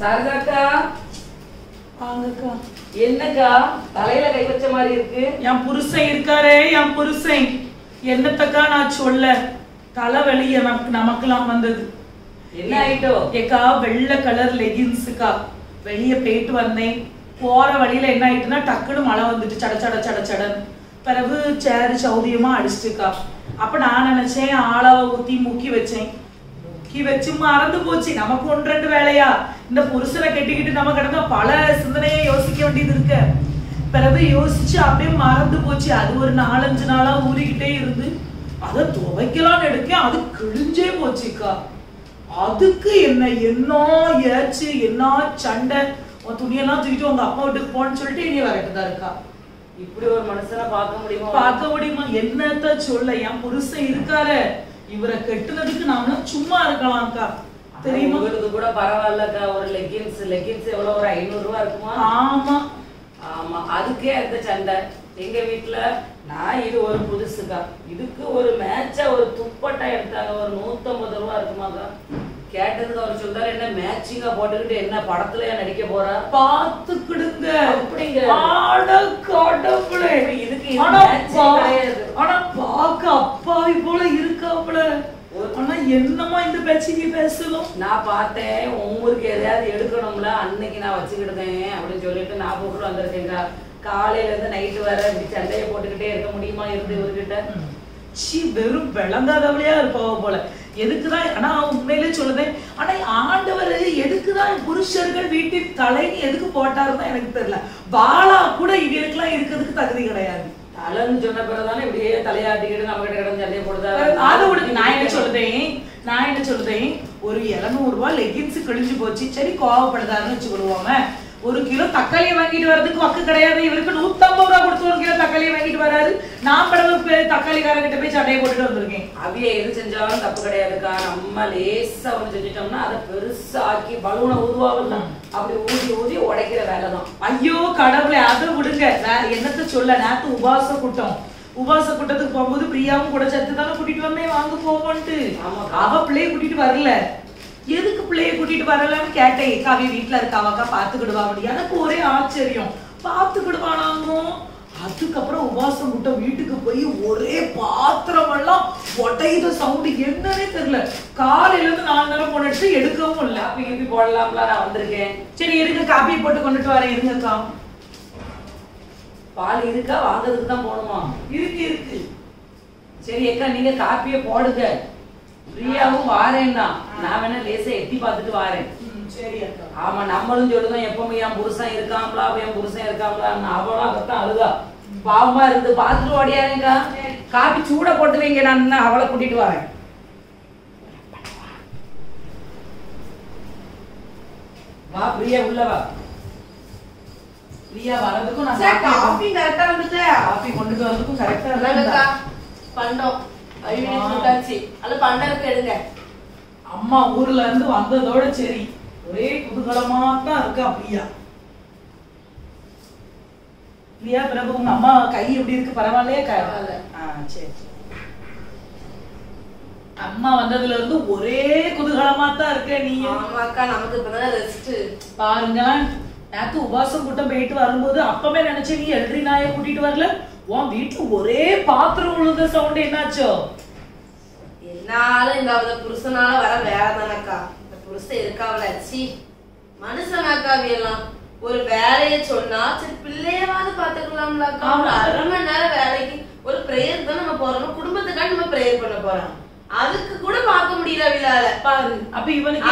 சாரதாக்கா வாங்கக்கா. என்னக்கா தலையில கை வச்ச மாதிரி இருக்கு? என் புருஷன் இருக்காரே, என் புருஷன் என்னத்தக்கா நான் சொல்ல, தலைவலி நமக்கெல்லாம் வந்தது. என்ன ஆயிட்டோ? ஏக்கா வெள்ளை கலர் லெகின்ஸுக்கா வெளியே போயிட்டு வந்தேன். போற வழியில என்ன ஆயிட்டுன்னா டக்குன்னு மழை வந்துட்டு சடச்சடன்னு. பிறகு சேரு சௌதியமா அடிச்சுட்டுக்கா. அப்ப நான் நினைச்சேன் ஆளாவை ஊத்தி முக்கி வச்சேன். முக்கி வச்சு மறந்து போச்சு. நமக்கு 1-2 வேலையா இந்த புருஷனை கெட்டிக்கிட்டு நம்ம கிடந்தா பல சிந்தனையை யோசிக்க வேண்டியது இருக்கு. பிறகு யோசிச்சு அப்படியே மறந்து போச்சு. அது ஒரு 4-5 நாளா ஊறிக்கிட்டே இருந்து அதை துவைக்கலாம்னு எடுக்கேன், அது கிழிஞ்சே போச்சுக்கா. அதுக்கு என்ன ஏச்சு என்ன சண்டை. உன் துணியெல்லாம் தூக்கிட்டு உங்க அப்பா வீட்டுக்கு போன்னு சொல்லிட்டு இனி வரட்டுதான் இருக்கா. இப்படி ஒரு மனுஷனை பார்க்க முடியுமா? என்னத்த சொல்ல, என் புருஷன் இருக்காரு, இவரை கெட்டுனதுக்கு நாமளும் சும்மா இருக்கலாம்க்கா. தெரியுமா? உங்களுக்கு கூட பரவாயில்லக்கா. ஒரு லெகின்ஸ் எவ்வளவு, ஒரு 500 ரூபா இருக்குமா? ஆமா ஆமா, அதுக்கே அந்த சண்டை. எங்க வீட்டுல நான் இது ஒரு புதுசுக்கா, இதுக்கு ஒரு மேட்சா ஒரு துப்பட்டா எடுத்தாங்க, ஒரு 150 ரூபா இருக்குமாக்கா. கேட்டதுக்கு அவர் சொல்றாரு, என்ன மேட்சிங்கா போட்டுக்கிட்டு என்ன படத்துல நடிக்க போறா, பாத்துக்கிடுங்க அப்படிங்க. இதுக்கு ஆனா பாக்க அப்பாவி போல இருக்காப்புல. ஆனா என்னமா இந்த பேச்சுக்கு பேசணும். நான் பார்த்தேன், உங்களுக்கு எதையாவது எடுக்கணும்ல, அன்னைக்கு நான் வச்சுக்கிட்டேன் அப்படின்னு சொல்லிட்டு நான் போட்டு வந்திருக்கேங்க. காலையில இருந்து நைட்டு வர இப்படி சண்டையை போட்டுக்கிட்டே இருக்க முடியுமா இருந்து இவர்கிட்ட? வெறும் விளங்காதவளையா இருப்பாவ போல. எதுக்குதான், ஆனா உண்மையிலே சொல்லுதேன், ஆனா ஆண்டவர் எதுக்குதான் புருஷர்கள் வீட்டின் தலைன்னு எதுக்கு போட்டாருன்னு எனக்கு தெரியல. பாலா கூட இவங்களுக்கு எல்லாம் இருக்கிறதுக்கு தகுதி கிடையாது. தலைன்னு சொன்ன பிறகுதானே இப்படியே தலையாட்டிக்கிட்டு நம்ம கிட்ட கிடந்து சண்டையை போடுதா. அதை விடுங்க. நான் என்ன சொல்லுதேன், ஒரு 700 ரூபாய் லெகின்ஸ் கிழிஞ்சு போச்சு, சரி கோவப்படுதாருன்னு வச்சுக்கிடுவாங்க. 1 கிலோ தக்காளியை வாங்கிட்டு வர்றதுக்கு வக்கு கிடையாது. இவருக்கு 150 ரூபா கொடுத்து 1 கிலோ தக்காளியை வாங்கிட்டு வராரு. நான் படகு தக்காளிக்காரங்கிட்ட போய் சண்டையை போட்டுட்டு வந்திருக்கேன். அவிய எது செஞ்சாலும் தப்பு கிடையாதுக்கா. நம்ம லேசா ஒண்ணு செஞ்சுட்டோம்னா அதை பெருசாக்கி பலூனை ஊதுவாவில்ல, அப்படி ஊதி உடைக்கிற வேலைதான். ஐயோ கடவுளை, அதை விடுங்க. என்னத்த சொல்ல, நேத்து உபாச கூட்டத்துக்கு போகும்போது பிரியாவும் கூட சேர்த்து தானே கூட்டிட்டு வந்தேன் வாங்க போவோன்ட்டு. அவ பிள்ளைய கூட்டிட்டு வரல. எதுக்கு பிள்ளைய கூட்டிட்டு வரலன்னு கேட்டேன். காவி வீட்டுல இருக்காவாக்கா பாத்துக்கிடுவா. எனக்கு ஒரே ஆச்சரியம், பாத்துக்கிடுவானாங்கோ. அதுக்கப்புறம் உபாசம் முட்டை வீட்டுக்கு போய் ஒரே பாத்திரம் எல்லாம் உடையுத சவுண்டு என்னன்னே தெரியல. காலையில இருந்து 4 நேரம் போன எடுத்து எடுக்கவும் இல்லை. காப்பி போடலாம்ல, நான் வந்திருக்கேன். சரி இருங்க, காப்பி போட்டு கொண்டுட்டு வரேன். இருங்கக்கா. பால் இருக்கா? வாங்குறதுக்கு தான் போகணுமா? இருக்கு. சரி அக்கா, நீங்க காப்பியை போடுங்க. பிரியாவும் வாரேன்னா நான் வேணா லேசா எட்டி பார்த்துட்டு வாரேன். சரி அக்கா. ஆமா, நம்மளும் சொல்லுதான் எப்பவுமே என் புருஷன் இருக்காங்களா. அவளும் அதான் அழுதா, பாவமா இருந்து பார்த்துட்டு ஓடியாருங்கக்கா. காப்பி சூட போட்டு வைங்க, நான் அவளை கூட்டிட்டு வரேன். வா பிரியா, உள்ள வா. பிரியா வரதுக்கும் நான் காபி கரெக்டா வந்துச்சு. காபி கொண்டுட்டு வரதுக்கும் கரெக்டா இருக்கா. பண்டம் எடுங்க. அம்மா ஊர்ல இருந்து வந்ததோட சரி ஒரே குதூகலமா தான் இருக்கா பிரியா. பிறகு உங்க அம்மா கை எப்படி இருக்கு? பரவாயில்லையா? சரி. அம்மா வந்ததுல இருந்து ஒரே குதூகலமா தான் இருக்க நீ. ஆமாக்கா, நமக்கு இப்பதான் ரெஸ்ட். பாருங்க, நேத்து உபாசம் கூட்டம் போயிட்டு வரும்போது அப்பவே நினைச்சேன் நீ எல்ட்ரி நாயை கூட்டிட்டு வரல. உன் வீட்டுல ஒரே பாத்திரம் உழுந்த சவுண்ட் என்னாச்சோ? என்னால இந்த புருஷனால வர வேலை தானக்கா. இந்த புருஷன் இருக்காவல, சி மனுஷனாக்காவி எல்லாம் ஒரு வேலையை சொன்னா சரி பிள்ளையவாது பாத்துக்கலாம்லக்கா. ஒரு 1/2 மணி நேரம் வேலைக்கு ஒரு பிரேயர் தான் நம்ம போறோம், குடும்பத்துக்காக நம்ம பிரேயர் பண்ண போறோம். அதுக்கு கூட பார்க்க முடியல விழால பாரு. அப்ப இவனுக்கு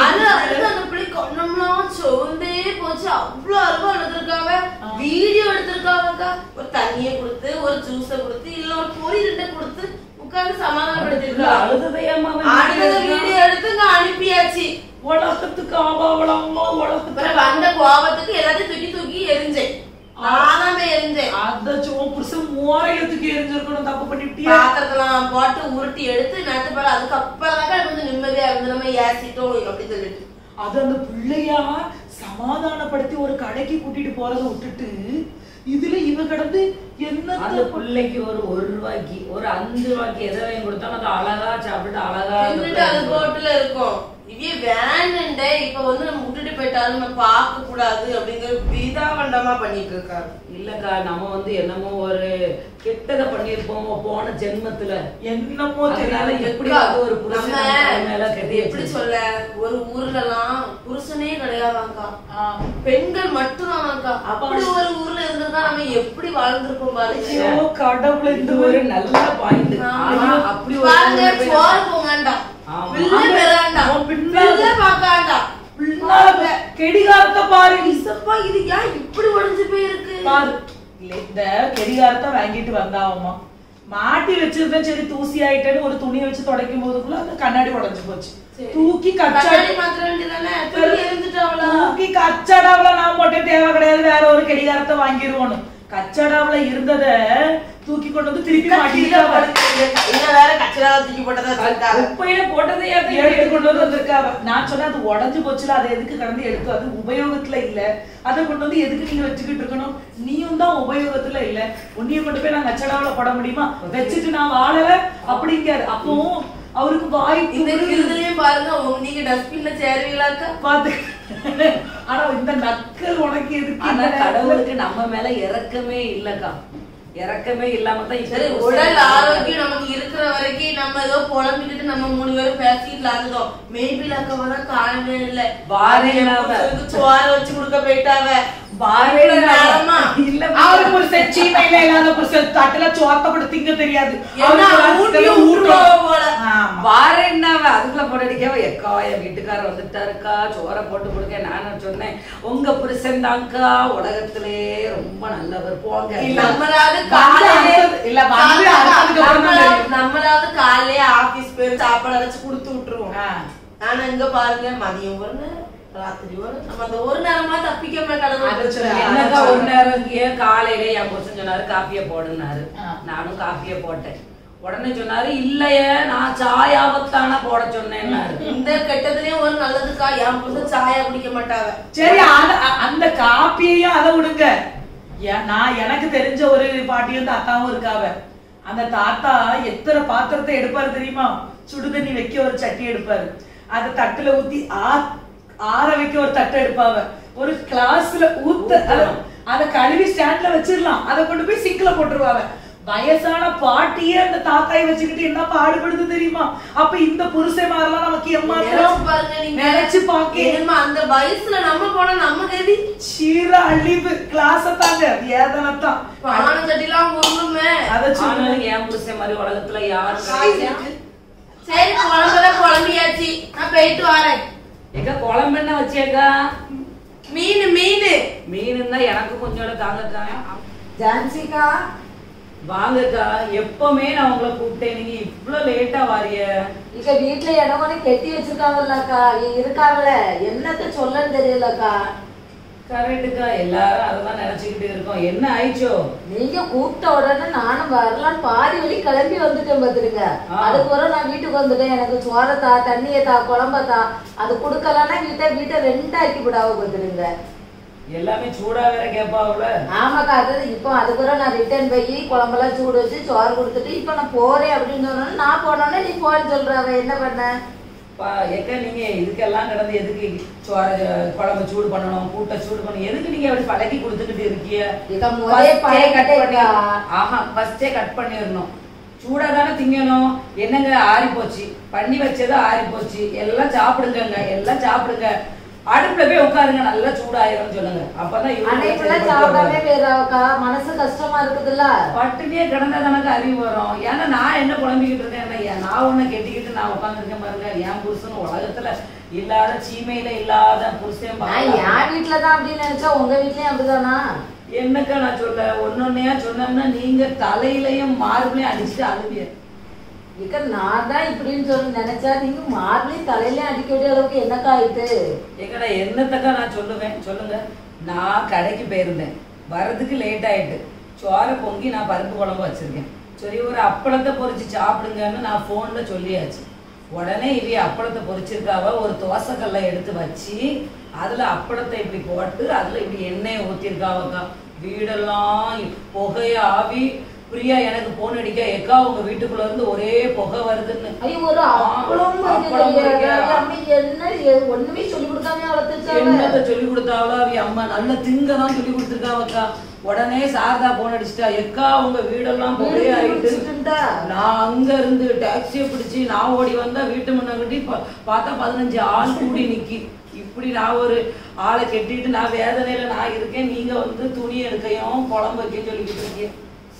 அந்த பிள்ளை கொண்டம்லாம் சோர்ந்தே போச்சு. அவ்வளவு அருவா எடுத்திருக்காங்க, வீடியோ எடுத்திருக்காங்கக்கா. ஒரு தண்ணிய கொடுத்து, ஒரு ஜூஸ கொடுத்து, இல்ல ஒரு பொரி 2 கொடுத்து உட்கார்ந்து சமாதானப்படுத்திருக்காங்க. வீடியோ எடுத்து அனுப்பியாச்சு. உலகத்துக்கு ஆபாவளமா உலகத்துக்கு வந்த கோபத்துக்கு எல்லாத்தையும் தூக்கி எரிஞ்சேன். நானே எரிஞ்சேன். அதான் புருஷன் மோரையத்துக்கு எரிஞ்சிருக்கணும். தப்பு பண்ணிட்டியா? பாத்திரத்தெல்லாம் போட்டு உருட்டி எடுத்து நட்டு பாரு. அதுக்கப்புறம் தான் கொஞ்சம் நிம்மதியா இருந்து நம்ம ஏசிட்டோம் அப்படி சொல்லிட்டு அது அந்த பிள்ளையா சமாதானப்படுத்தி ஒரு கடைக்கு கூட்டிட்டு போறதை விட்டுட்டு இதுல இவ கடந்து என்ன அந்த பிள்ளைக்கு ஒரு 1 ரூபாய்க்கு ஒரு 5 ரூபாய்க்கு எதை வாங்கி கொடுத்தாலும் அது அழகா சாப்பிட்டு அழகா அது போட்டுல இருக்கும். இவ ஏன் வேணுண்டே இப்ப வந்து நம்ம விட்டுட்டு போயிட்டாலும் நம்ம பார்க்க கூடாது அப்படிங்கிற விதாவண்டமா பண்ணிட்டு இருக்காரு. இல்லக்கா நம்ம வந்து என்னமோ ஒரு கெட்டதை பண்ணிருப்போம் போன ஜென்மத்துல என்னமோ அதனால தெரியல. எப்படி அது ஒரு புருஷன் எப்படி சொல்ல, ஒரு ஊர்ல எல்லாம் புருஷனே கிடையாதாக்கா, பெண்கள் மட்டும்தானாக்கா. அப்படி ஒரு ஊர்ல இருந்திருந்தா நம்ம எப்படி வாழ்ந்திருப்போம் பாருங்க. ஐயோ கடவுளே, இது ஒரு நல்ல பாயிண்ட். அப்படி பாருங்க, சோறு போங்கண்டா, பிள்ளை பெறாண்டா, பிள்ளை பாக்காண்டா, கெடிகாரத்தை பாரு. இசப்பா இது ஏன் இப்படி உடைஞ்சு போயிருக்கு பாரு. இந்த கெடிகாரத்தை வாங்கிட்டு வந்தாவமா மாட்டி வச்சிருந்தா சரி தூசி ஆயிட்டேன்னு ஒரு துணியை வச்சு துடைக்கும் போதுக்குள்ள அந்த கண்ணாடி உடைஞ்சு போச்சு. தூக்கி கச்சாடி மாத்திர வேண்டியதானே, தூக்கி கச்சாடாவில நான் போட்டே தேவை கிடையாது, வேற ஒரு கெடிகாரத்தை வாங்கிடுவோம். கச்சடாவில இருந்தத தூக்கி கொண்டு வந்து திருப்பி மாட்டிருக்காங்க. வேற கச்சடாவை தூக்கி போட்டதா உப்பையில போட்டதை எடுத்து கொண்டு வந்து வந்திருக்காங்க. நான் சொன்ன அது உடஞ்சு போச்சுல, அதை எதுக்கு கடந்து எடுத்து, அது உபயோகத்துல இல்ல, அதை கொண்டு வந்து எதுக்கு நீங்க வச்சுக்கிட்டு இருக்கணும், நீயும் தான் உபயோகத்துல இல்ல, உன்னைய கொண்டு போய் நான் கச்சடாவில போட முடியுமா, வச்சுட்டு நான் வாழல அப்படிங்காரு. அப்போ அவருக்கு வாய்ப்பு இந்த இதுலயும் பாருங்க, நீங்க டஸ்ட்பின்ல சேருவீங்களாக்கா பாத்து. ஆனா இந்த நக்கல் உனக்கு எதுக்கு? ஆனா கடவுளுக்கு நம்ம மேல இரக்கமே இல்லக்கா, இரக்கமே இல்லாம தான் உடல் ஆரோக்கியம் நமக்கு இருக்கிற வரைக்கும் நம்ம ஏதோ புலம்பிட்டு நம்ம 3 பேரும் பேசிட்டு இருந்தோம். மேபி அக்கா காரணமே இல்ல, சோறு வச்சு கொடுக்க போயிட்டாவ. அவருக்கு ஒரு சீமையில இல்லாத புருஷன் தட்டுல சோத்த போட்டு திங்க தெரியாது, அதுக்குள்ள போட்டடிக்காவ. எக்கா என் வீட்டுக்காரர் வந்துட்டாருக்கா, சோற போட்டு கொடுக்க. நான் சொன்னேன் உங்க புருஷன் தான்க்கா உலகத்திலே ரொம்ப நல்லவர், போங்க. நம்மளாவது காலையே ஆபீஸ் போய் சாப்பாடு அரைச்சு கொடுத்து விட்டுருவோம். ஆனா இங்க பாருங்க, மதியம் ஒரு நேரம், ராத்திரி ஒரு, நம்ம அந்த ஒரு நேரமா தப்பிக்க என்னக்கா ஒரு நேரம் காலையில என் புருஷன் சொன்னாரு காப்பிய போடுனாரு, நானும் காப்பிய போட்டேன். உடனே சொன்னாரு இல்லையே நான் சாயாவத்தான போட சொன்னேன். இந்த கெட்டதுலயும் ஒரு நல்லதுக்கா, என் புருஷன் சாயா குடிக்க மாட்டாங்க. சரி அந்த காப்பியையும் அதை விடுங்க. நான் எனக்கு தெரிஞ்ச ஒரு பாட்டியும் தாத்தாவும் இருக்காவ. அந்த தாத்தா எத்தனை பாத்திரத்தை எடுப்பாரு தெரியுமா? சுடுதண்ணி வைக்க ஒரு சட்டி எடுப்பாரு, அதை தட்டுல ஊத்தி ஆற வைக்க ஒரு தட்டை எடுப்பாவ, ஒரு கிளாஸ்ல ஊத்த அதை கழுவி ஸ்டாண்ட்ல வச்சிடலாம், அதை கொண்டு போய் சிங்க்ல போட்டுருவாங்க. வயசான பாட்டியே அந்த தாத்தாயை வச்சுக்கிட்டு என்ன பாடுபடுது தெரியுமா? அப்ப இந்த புருஷன் மாதிரிலாம் நமக்கு ஏமாத்திரம் நினைச்சு பாக்க. அந்த வயசுல நம்ம போனா நம்ம கதி சீர அழிவு கிளாஸ் தாங்க ஏதனத்தான் பானம் கட்டிலாம் முருங்குமே. அதை சொன்ன என் புருஷன் மாதிரி உலகத்துல யாரும். சரி குழம்பியாச்சு, நான் போயிட்டு வரேன். எங்க குழம்பு என்ன வச்சேக்கா? மீன் மீன் மீனுன்னா எனக்கு கொஞ்சம் தாங்கக்கா. ஜான்சிகா வாங்கக்கா, எப்பவுமே நான் உங்களை கூப்பிட்டேன், நீங்க இவ்வளவு லேட்டா வாரிய. இங்க வீட்டுல இடமோனே கெட்டி வச்சிருக்காங்கல்லக்கா, இருக்காங்கள என்னத்த சொல்லன்னு தெரியலக்கா. கரெக்டுக்கா, எல்லாரும் அதெல்லாம் நினைச்சுக்கிட்டு இருக்கோம். என்ன ஆயிச்சோ? நீங்க கூப்பிட்ட உடனே நானும் வரலாம் பாதி வழி கிளம்பி வந்துட்டேன் பாத்துருங்க. அதுக்கப்புறம் நான் வீட்டுக்கு வந்துட்டேன். எனக்கு சோறத்தா தண்ணியத்தா குழம்பத்தா அது குடுக்கலன்னா வீட்டை ரெண்டாக்கி விடாவ பாத்துருங்க. எல்லாமே சூடா வேற கேப்பாவுல. ஆமாக்கா, அது இப்போ அதுக்கப்புறம் நான் ரிட்டர்ன் போய் குழம்பெல்லாம் சூடு வச்சு சோறு கொடுத்துட்டு இப்ப நான் போறேன் அப்படின்னு சொன்னோன்னு நான் போனோன்னே நீ போன்னு சொல்றாவ என்ன பண்ண? ஏக்கா நீங்க இதுக்கெல்லாம் கடந்து எதுக்கு குழம்பு சூடு பண்ணணும், கூட்ட சூடு பண்ணணும், எதுக்கு நீங்க அப்படி பழக்கி கொடுத்துக்கிட்டு இருக்கீங்க? ஃபர்ஸ்டே கட் பண்ணிடணும். சூடா தானே திங்கணும். என்னங்க ஆறி போச்சு, பண்ணி வச்சது ஆறி போச்சு, எல்லாம் சாப்பிடுங்க, எல்லாம் சாப்பிடுங்க. அடுப்புல போய் உட்காருங்க, நல்லா சூடாயிரும் சொல்லுங்க. அப்பதான் மனசு கஷ்டமா இருக்குதுல்ல. பட்டுனே கிடந்தா தனக்கு அறிவு வரும். ஏன்னா நான் என்ன குழம்பிக்கிட்டு இருக்கேன், நான் ஒண்ணு கெட்டிக்கிட்டு நான் உட்காந்துருக்கேன் பாருங்க. என் புருஷன் உலகத்துல இல்லாத சீமையில இல்லாத புருஷன். என் வீட்டுலதான் அப்படின்னு நினைச்சா உங்க வீட்லயும் அப்படிதானா? என்னக்கா நான் சொல்ல ஒன்னொன்னையா சொன்னேன்னா நீங்க தலையிலையும் மார்பிளையும் அடிச்சுட்டு அழுவிய. நான் தான் இப்படின்னு சொல்லி நினைச்சா நீங்க மார்பிளையும் தலையிலயும் அடிக்க வேண்டிய அளவுக்கு என்னக்கா ஆயிட்டு? எங்கடா என்னத்தக்கா நான் சொல்லுவேன் சொல்லுங்க. நான் கடைக்கு போயிருந்தேன், வரதுக்கு லேட் ஆயிட்டு. சோற பொங்கி நான் பருப்பு குழம்பு வச்சிருக்கேன். சரி ஒரு அப்பளத்தை பொரிச்சு சாப்பிடுங்கன்னு நான் போன்ல சொல்லியாச்சு. உடனே இவ அப்பளத்தை பொரிச்சிருக்காவ, ஒரு தோசைக்கல்லை எடுத்து வச்சு அதுல அப்பளத்தை இப்படி போட்டு அதுல இப்படி எண்ணெயை ஊத்திருக்காவக்கா. வீடெல்லாம் புகைய ஆவி பிரியா எனக்கு போன் அடிக்க எக்கா உங்க வீட்டுக்குள்ள இருந்து ஒரே புகை வருதுன்னு. ஐயோ ஒரு அப்பளம் என்ன ஒண்ணுமே சொல்லி கொடுக்காம வளர்த்துச்சா? என்னத்த சொல்லி கொடுத்தாவளோ அவ அம்மா நல்ல திங்கதான் சொல்லி கொடுத்துருக்காவக்கா. உடனே சாரதா போன் அடிச்சுட்டா, எக்கா உங்க வீடெல்லாம் புகை ஆயிட்டு. நான் அங்க இருந்து டாக்ஸியை பிடிச்சி நான் ஓடி வந்தா வீட்டு முன்னாடி பார்த்தா 15 ஆள் கூடி நிக்கி. இப்படி நான் ஒரு ஆளை கெட்டிட்டு நான் வேதனையில நான் இருக்கேன், நீங்க வந்து துணி எடுக்கையும் குழம்பு வைக்க சொல்லிக்கிட்டு இருக்கேன்.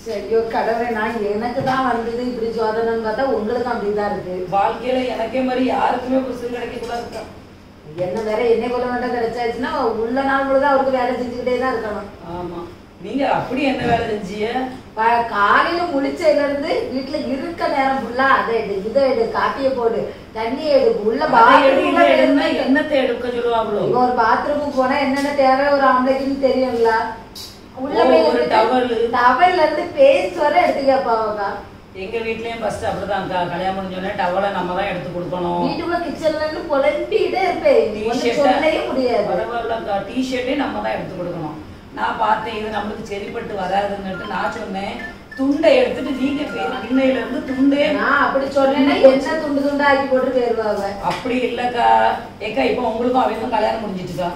சரியோ கடவுளே, நான் எனக்கு தான் வந்தது இப்படி சோதனைன்னு பார்த்தா உங்களுக்கு அப்படிதான் இருக்கு. வாழ்க்கையில எனக்கே மாதிரி யாருக்குமே புருஷன் கிடைக்க கூடாது. என்ன வேற என்ன கொள்ள வேண்டாம் கிடைச்சாச்சுன்னா உள்ள நாள் முழுதான் அவருக்கு வேலை செஞ்சுக்கிட்டே தான் இருக்கணும். ஆமா, நீங்க அப்படி என்ன வேலை செஞ்சிய? காலையில முழிச்சதுல இருந்து வீட்டுல இருக்க நேரம் ஃபுல்லா அதை எடு இதை எடு காப்பிய போடு தண்ணியை எடு உள்ள என்னத்தை எடுக்க சொல்லுவாங்களோ. ஒரு பாத்ரூமுக்கு போனா என்னென்ன தேவை ஒரு ஆம்பளைக்குன்னு தெரியும்ல. உள்ள போய் டவல்ல இருந்து பேஸ்ட் வர எடுத்து கேட்பாங்கக்கா. எங்க வீட்லயும் ஃபர்ஸ்ட் அப்படிதான்க்கா. கல்யாணம் முடிஞ்சோடனே டவலை நம்ம தான் எடுத்து கொடுக்கணும். வீட்டுக்குள்ள கிச்சன்ல இருந்து புலம்பிட்டே இருப்பேன், சொல்லவே முடியாது. பரவாயில்லக்கா, டிஷர்ட்டே நம்ம தான் எடுத்து கொடுக்கணும். நான் பார்த்தேன் இது நம்மளுக்கு சரிப்பட்டு வராதுன்னுட்டு நான் சொன்னேன், துண்டை எடுத்துட்டு நீங்க இன்னையில இருந்து துண்டே. நான் அப்படி சொன்னேன்னா என்ன துண்டு துண்டா ஆக்கி போட்டு போயிருவாங்க. அப்படி இல்லக்கா. ஏக்கா இப்ப உங்களுக்கும் அவங்களுக்கும் கல்யாணம் முடிஞ்சிட்டுக்கா.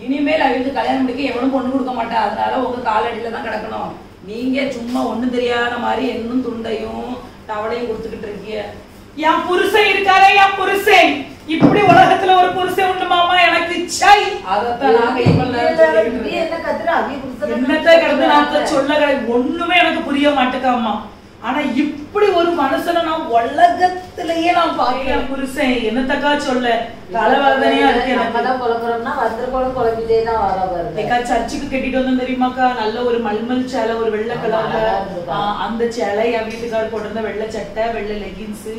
இனிமேல் அவங்களுக்கு கல்யாணம் முடிக்க எவனும் பொண்ணு கொடுக்க மாட்டேன். அதனால உங்க காலடியில தான் கிடக்கணும். நீங்க சும்மா ஒண்ணு தெரியாத மாதிரி இன்னும் துண்டையும் டவலையும் கொடுத்துக்கிட்டு இருக்கீங்க. என் புருஷன் இருக்காரே, என் புருஷன் இப்படி உலகத்துல ஒரு புருஷன் உண்டுமாமா எனக்கு சை. அதத்தான் நாங்க என்ன கத்துற என்னத்தை கிடந்து நான் சொல்ல ஒண்ணுமே எனக்கு புரிய மாட்டேக்காமா. ஆனா இப்படி ஒரு மனுஷனை நான் உலகத்திலேயே நான் பாக்கிறேன். புருஷன் என்னத்தக்கா சொல்ல தலைவாதனையா இருக்கு. ஏக்கா சர்ச்சுக்கு கட்டிட்டு வந்தோம் தெரியுமாக்கா, நல்ல ஒரு மல்மல் சேலை, ஒரு வெள்ளை கலர்ல. அந்த சேலை என் வீட்டுக்காரர் போட்டிருந்த வெள்ளை சட்டை, வெள்ளை லெகின்ஸ்,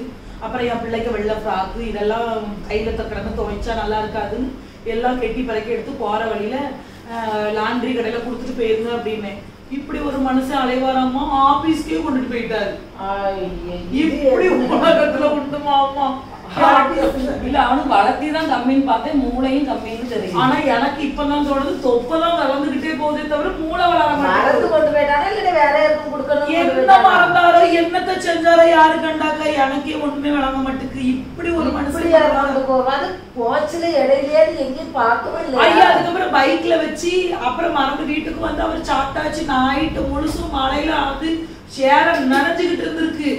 அப்புறம் என் பிள்ளைக்கு வெள்ளை ஃப்ராக்கு, இதெல்லாம் கையில தக்கடந்து துவைச்சா நல்லா இருக்காதுன்னு எல்லாம் கெட்டி பறக்கி எடுத்து போற வழியில லாண்ட்ரி கடையில கொடுத்துட்டு போயிருங்க அப்படின்னு. இப்படி ஒரு மனுஷன் அலைவாராமா ஆபீஸ்க்கே கொண்டுட்டு போயிட்டாரு. இப்படி உலகத்துல உண்டுமாமா. இல்ல அவனுக்கு வளர்த்தி தான் கம்மின்னு பார்த்தேன், மூளையும் கம்மின்னு தெரியும். ஆனா எனக்கு இப்பதான் தோணுது தொப்பதான் வளர்ந்துகிட்டே போதே தவிர மூளை வளர மாட்டேங்குது. கொண்டு போயிட்டாரா இல்ல வேற யாருக்கும் கொடுக்கணும்? என்ன மறந்தாரோ என்னத்தை செஞ்சாரோ யாரு கண்டாக்கா எனக்கே ஒண்ணுமே வழங்க மாட்டேங்குது. இப்படி ஒரு மனுஷன் போவாது போச்சுல இடையிலே எங்கேயும் பார்க்கவே இல்லை. ஐயா அதுக்கப்புறம் பைக்ல வச்சு அப்புறம் மறந்து வீட்டுக்கு வந்து அவர் சாப்பிட்டாச்சு. நைட்டு முழுசும் மழையில அது சேர நனைஞ்சுகிட்டு இருந்திருக்கு.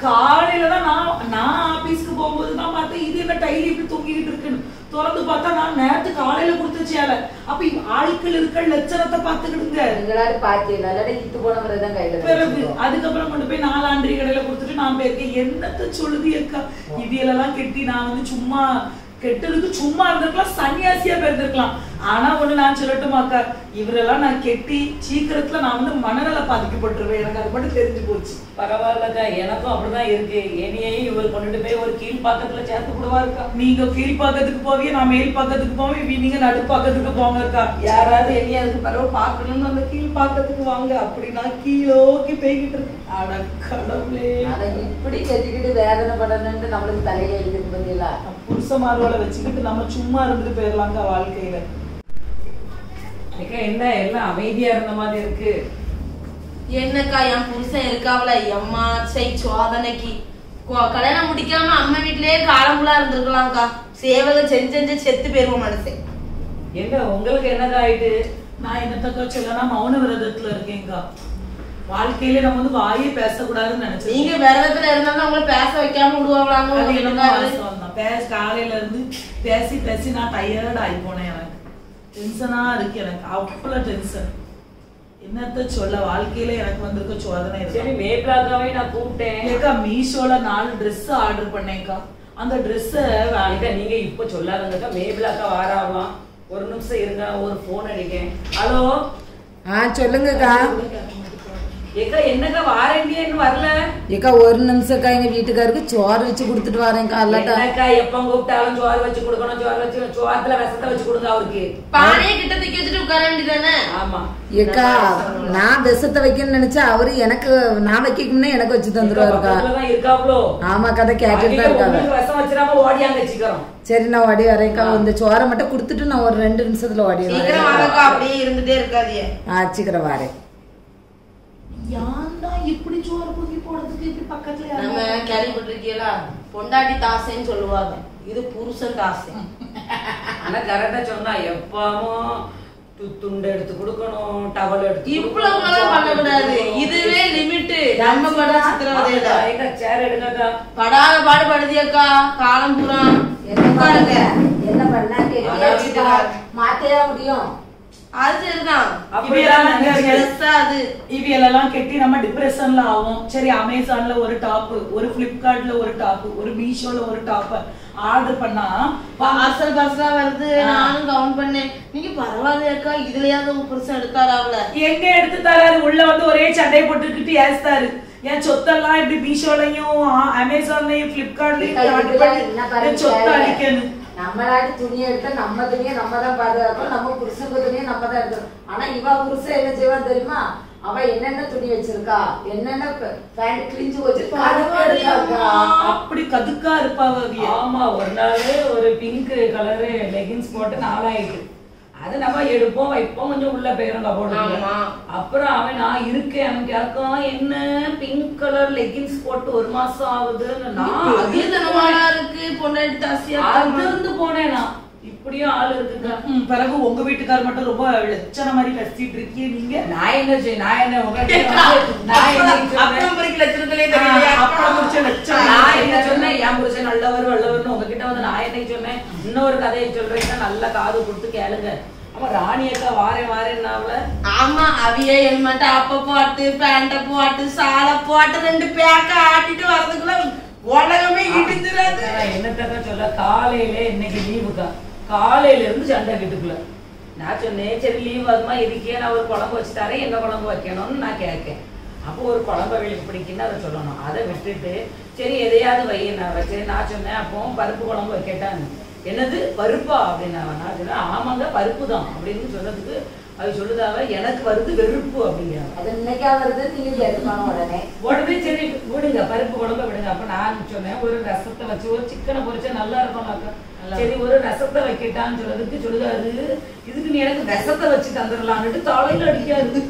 காலையில தான் நான் ஆபீஸ்க்கு போகும்போது தான் பார்த்தேன் இது என்ன டைலி இப்படி தொங்கிக்கிட்டு இருக்குன்னு. திறந்து பார்த்தா நான் நேரத்து காலையில கொடுத்த சேலை. அப்ப ஆட்கள் இருக்க லட்சணத்தை பார்த்துக்கிடுங்க. பிறகு அதுக்கப்புறம் கொண்டு போய் 4 ஆண்டரி கடையில கொடுத்துட்டு நான் போயிருக்கேன். என்னத்த சொல்லுது அக்கா, இதையெல்லாம் கெட்டி நான் வந்து சும்மா கெட்டதுக்கு சும்மா இருந்திருக்கலாம், சன்னியாசியா போயிருந்திருக்கலாம். ஆனா ஒண்ணு நான் சொல்லட்டுமாக்கா, இவரெல்லாம் நான் கெட்டி சீக்கிரத்துல நான் வந்து மனநல பாதிக்கப்பட்டுருவேன். எனக்கு அது மட்டும் தெரிஞ்சு போச்சு. பரவாயில்லக்கா, எனக்கும் அப்படிதான் இருக்கு. என்னையையும் இவர் கொண்டுட்டு போய் ஒரு கீழ்பாக்கத்துல சேர்த்து விடுவாருக்கா. நீங்க கீழ்பாக்கத்துக்கு போவீங்க, நான் மேல் பக்கத்துக்கு போவேன், நீங்க நடுப்பாக்கத்துக்கு போங்கக்கா. யாராவது என்னைய அதுக்கு பிறகு பாக்கணும்னு அந்த கீழ்பாக்கத்துக்கு வாங்க. அப்படி நான் கீழோக்கி போய்கிட்டு இருக்கேன். அட கடவுளே, இப்படி கட்டிக்கிட்டு வேதனை படணும்னு நம்மளுக்கு தலையில எழுதிருக்கு பதிலா புருஷமாரோட வச்சுக்கிட்டு நம்ம சும்மா இருந்துட்டு போயிடலாம்க்கா வாழ்க்கையில. என்ன எல்லாம் அமைதியா இருந்த மாதிரி இருக்கு. என்னக்கா என் புருஷன் இருக்காவல எம்மா சை சோதனைக்கு கல்யாணம் முடிக்காம அம்மா வீட்லயே காலமுள்ளா இருந்திருக்கலாம்க்கா. சேவகம் செஞ்சு செத்து போயிருவோம் மனுஷன். என்ன உங்களுக்கு என்னக்கா ஆயிட்டு? நான் என்னத்தக்கா சொல்லனா மௌன விரதத்துல இருக்கேங்க்கா. வாழ்க்கையில நம்ம வந்து வாயே பேசக்கூடாதுன்னு நினைச்சேன். நீங்க விரதத்துல இருந்தாலும் உங்களை பேச வைக்காம விடுவாங்களாங்க. காலையில இருந்து பேசி பேசி நான் டயர்ட் ஆகி போனேன். எனக்கு டென்ஷனா இருக்கு. எனக்கு அவ்வளவு டென்ஷன். என்னத்த சொல்ல, வாழ்க்கையில எனக்கு வந்திருக்க சோதனை. சரி மேப்லாக்காவே நான் கூப்பிட்டேன். ஏக்கா மீஷோல 4 ட்ரெஸ் ஆர்டர் பண்ணேன்க்கா. அந்த ட்ரெஸ் நீங்க இப்ப சொல்லாதங்கக்கா. மேப்லாக்கா வாராவலாம். ஒரு நிமிஷம் இருங்க, ஒரு போன் அடிக்கேன். ஹலோ சொல்லுங்கக்கா. ஏக்கா என்னக்கா வாரண்டியா இன்னும் வரல? ஏக்கா ஒரு நிமிஷம்க்கா, எங்க வீட்டுக்காருக்கு சோறு வச்சு கொடுத்துட்டு வரேன்க்கா. இல்லக்கா எப்ப கூப்பிட்டாலும் சோறு வச்சு கொடுக்கணும். சோறு வச்சு சோத்துல விஷத்தை வச்சு கொடுங்க அவருக்கு. பானையை கிட்ட தூக்கி வச்சுட்டு உட்கார வேண்டியதானே? ஆமா ஏக்கா நான் விஷத்தை வைக்கணும்னு நினைச்சா அவரு எனக்கு நான் வைக்கணும்னே எனக்கு வச்சு தந்துருவாருக்கா. இருக்காப்ளோ? ஆமா கதை கேட்டுட்டு தான் இருக்காங்க. விஷம் வச்சிடாம ஓடியாங்க சீக்கிரம். சரி நான் ஓடி வரேன்க்கா. இந்த சோறை மட்டும் கொடுத்துட்டு நான் ஒரு 2 நிமிஷத்துல ஓடி வரேன். அப்படியே இருந்துட்டே இருக்காதியே. சீக்கிரம் வரேன். யாண்டா இப்படி சோறு பொங்கி போடுறதுக்கு இப்படி பக்கத்துல நம்ம கேள்விப்பட்டிருக்கீங்களா, பொண்டாட்டி தாசைன்னு சொல்லுவாங்க, இது புருஷன் தாசை. ஆனா கரெக்டா சொன்னா எப்பவும் துண்டு எடுத்து கொடுக்கணும், டவல் எடுத்து இவ்வளவு பண்ணக்கூடாது, இதுவே லிமிட். நம்ம பட சித்திரவதை சேர் எடுங்கக்கா, படாத பாடுபடுதியக்கா காலம் பூரா. என்ன பண்ணா மாத்தவே முடியும். அது சரிதான், இவையெல்லாம் கெட்டி நம்ம டிப்ரெஷன்ல ஆகும். சரி, அமேசான்ல ஒரு டாப், ஒரு பிளிப்கார்ட்ல ஒரு டாப், ஒரு மீஷோல ஒரு டாப் ஆர்டர் பண்ணா பார்சல் பார்சலா வருது. நானும் கவுண்ட் பண்ணேன். நீங்க பரவாயில்லையாக்கா, இதுலயாவது உங்க புருஷன் எடுத்தாராவல? எங்க எடுத்து தராரு? உள்ள வந்து ஒரே சட்டையை போட்டுக்கிட்டு ஏசுதாரு. என் சொத்தெல்லாம் இப்படி மீஷோலையும் அமேசான்லயும் பிளிப்கார்ட்லயும் சொத்தை அடிக்கணும். நம்மளாடி துணியை எடுத்தா நம்ம துணியை நம்ம தான் பாதுகாக்கணும், நம்ம புருஷனுக்கு துணியை நம்ம தான் எடுக்கணும். ஆனா இவ புருஷன் என்ன செய்வா தெரியுமா? அவ என்னென்ன துணி வச்சிருக்கா, என்னென்ன பேண்ட் கிழிஞ்சு வச்சிருக்கா, அப்படி கதுக்கா இருப்பாவ. ஆமா, ஒரு நாள் ஒரு பிங்க் கலரு லெகின்ஸ் போட்டு 4 ஆயிட்டு. அது நம்ம எடுப்போம் வைப்போம், கொஞ்சம் உள்ள போயிரும் கபோர்டு. அப்புறம் அவன் நான் இருக்கேன், அவன் கேட்கான் என்ன பிங்க் கலர் லெகின்ஸ் போட்டு 1 மாசம் ஆகுதுன்னு. நான் இருக்கு பொண்டாட்டி தாசியா அதிர்ந்து போனேன். நான் இப்படியும் ஆள் இருக்குங்க. பிறகு உங்க வீட்டுக்கார் மட்டும் ரொம்ப லட்சண மாதிரி பேசிட்டு இருக்கீங்க நீங்க. நான் என்ன செய்ய, நான் என்ன சொன்னேன், என் புருஷன் நல்லவர் வல்லவர்னு உங்ககிட்ட வந்து நான் என்ன சொன்னேன். இன்னொரு கதையை சொல்றீங்க, நல்லா காது கொடுத்து கேளுங்க. ஆமா, ராணி அக்கா வாரேன்னாவல. ஆமா, அவிய ஹெல்மெட் அப்ப போட்டு பேண்ட போட்டு சாலை போட்டு 2 பேக்க ஆட்டிட்டு வரதுக்குள்ள உலகமே இடிஞ்சிடாது. என்னத்தக்கா சொல்ல, காலையில இன்னைக்கு லீவுக்கா, காலையில இருந்து சண்டை கிட்டுக்குள்ள. நான் சொன்னேன், சரி லீவ் அதுமா இருக்கே, நான் ஒரு குழம்பு வச்சு தரேன், என்ன குழம்பு வைக்கணும்னு நான் கேட்கேன். அப்போ ஒரு குழம்பு வெளிக்கு பிடிக்குன்னு அதை சொல்லணும். அதை விட்டுட்டு சரி எதையாவது வை நான் வச்சேன். நான் சொன்னேன், அப்போ பருப்பு குழம்பு வைக்கட்டான்னு. என்னது பருப்பா அப்படின்னு நான் சொன்னேன். ஆமாங்க பருப்பு தான் அப்படின்னு சொன்னதுக்கு அது சொல்லுதாவ, எனக்கு வருது வெறுப்பு அப்படிங்கிறாங்க. அது இன்னைக்கா வருது, நீங்க எடுக்கணும் உடனே சரி விடுங்க, பருப்பு குழம்பு விடுங்க. அப்ப நான் சொன்னேன், ஒரு ரசத்தை வச்சு ஒரு சிக்கனை பொரிச்சா நல்லா இருக்கும். சரி ஒரு ரசத்தை வைக்கட்டான்னு சொல்றதுக்கு சொல்லுதாரு, இதுக்கு நீ எனக்கு ரசத்தை வச்சு தந்துடலான்னுட்டு தலையில அடிக்காது.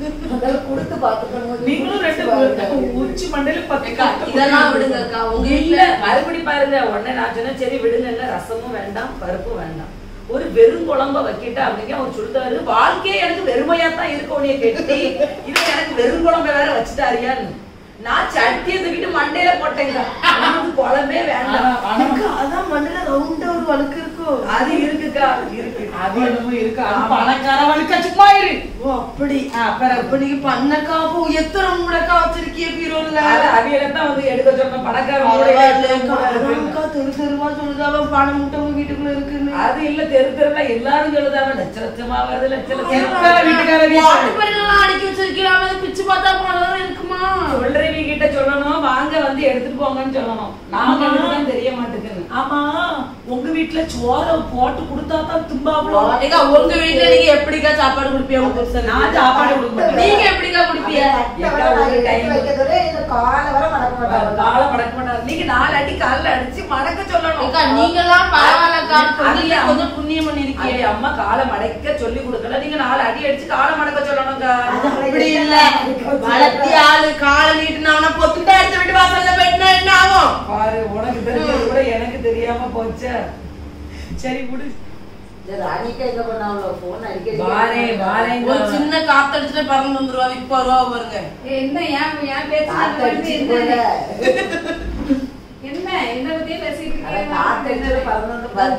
கொடுத்து பாத்துக்கணும். நீங்களும் 2 உச்சி மண்டையில 10 இதெல்லாம் விடுங்கக்கா. உங்க இல்ல மறுபடி பாருங்க. உடனே நான் சொன்னேன், சரி விடுங்க, ரசமும் வேண்டாம் பருப்பும் வேண்டாம், ஒரு வெறும் குழம்ப வைக்கிட்டா அப்படிங்க அவர் சொல்லிட்டாரு. வாழ்க்கையே எனக்கு வெறுமையா தான் இருக்கும், உன்னைய கெட்டி இது எனக்கு வெறும் குழம்ப வேற வச்சுட்டாரியான்னு. நான் சட்டியை தூக்கிட்டு மண்டையில போட்டேங்க. குழம்பே வேண்டாம். அதான் மண்டையில ரவுண்டா ஒரு வழுக்கு இருக்கும். அது இருக்குக்கா, இருக்கு. அது என்னமோ இருக்கு. பணக்கார வழுக்க சும்மா இரு. ஓ அப்படி. அப்ப நீங்க பண்ணக்கா எத்தனை மூடக்கா வச்சிருக்கீங்க பீரோல? அவியெல்லாம் வந்து எடுக்க சொன்ன பணக்கார தெரு தெருவா சொல்லுதாவ பணம் மூட்டை உங்க வீட்டுக்குள்ள இருக்குன்னு. அது இல்ல, தெருலாம் எல்லாரும் சொல்லுதாவ லட்ச லட்சமா வருது, லட்ச லட்சமா அடிக்கி வச்சிருக்கீங்க. பிச்சு பார்த்தா போனதான் இருக்குமா? சொல்றேன் கிட்ட சொல்லணும், வாங்க வந்து எடுத்துட்டு போங்கன்னு சொல்லணும். நான் தெரிய மாட்டேங்குது. ஆமா, உங்க வீட்டுல சோற போட்டு கொடுத்தா தான் தும்பாவளோ. உங்க வீட்டுல நீங்க எப்படிக்கா சாப்பாடு குடுப்பீங்க? உங்க புருஷன் நான் சாப்பாடு கொடுக்க மாட்டேன். நீங்க எப்படிக்கா குடுப்பீங்க? காலை மடக்க மாட்டாரு. நீங்க 4 அடி காலில் அடிச்சு மடக்க சொல்லணும். நீங்களாம் பரவாயில்லக்கா, கொஞ்சம் புண்ணியம் பண்ணிருக்கீங்க. அம்மா காலை மடக்க சொல்லி கொடுக்கல, நீங்க 4 அடி அடிச்சு காலை மடக்க சொல்லணும்க்கா. அப்படி இல்ல, வளர்த்தி ஆளு காலை நீட்டுனா பொத்துட்டா எடுத்து விட்டு வாசல்ல போயிட்டுனா என்ன ஆகும் பாரு. உனக்கு தெரிஞ்சது கூட எனக்கு தெரியாம போச்சு. சரி விடு. ராணிக்கா எங்க பண்ணாவளோ போன் அடிக்க ஒரு சின்ன காத்தடிச்சுட்டு பறந்து வந்துருவா. இப்ப வருவா பாருங்க. என்ன ஏன் பேச்சு என்ன என்ன பத்தியே பேசிட்டு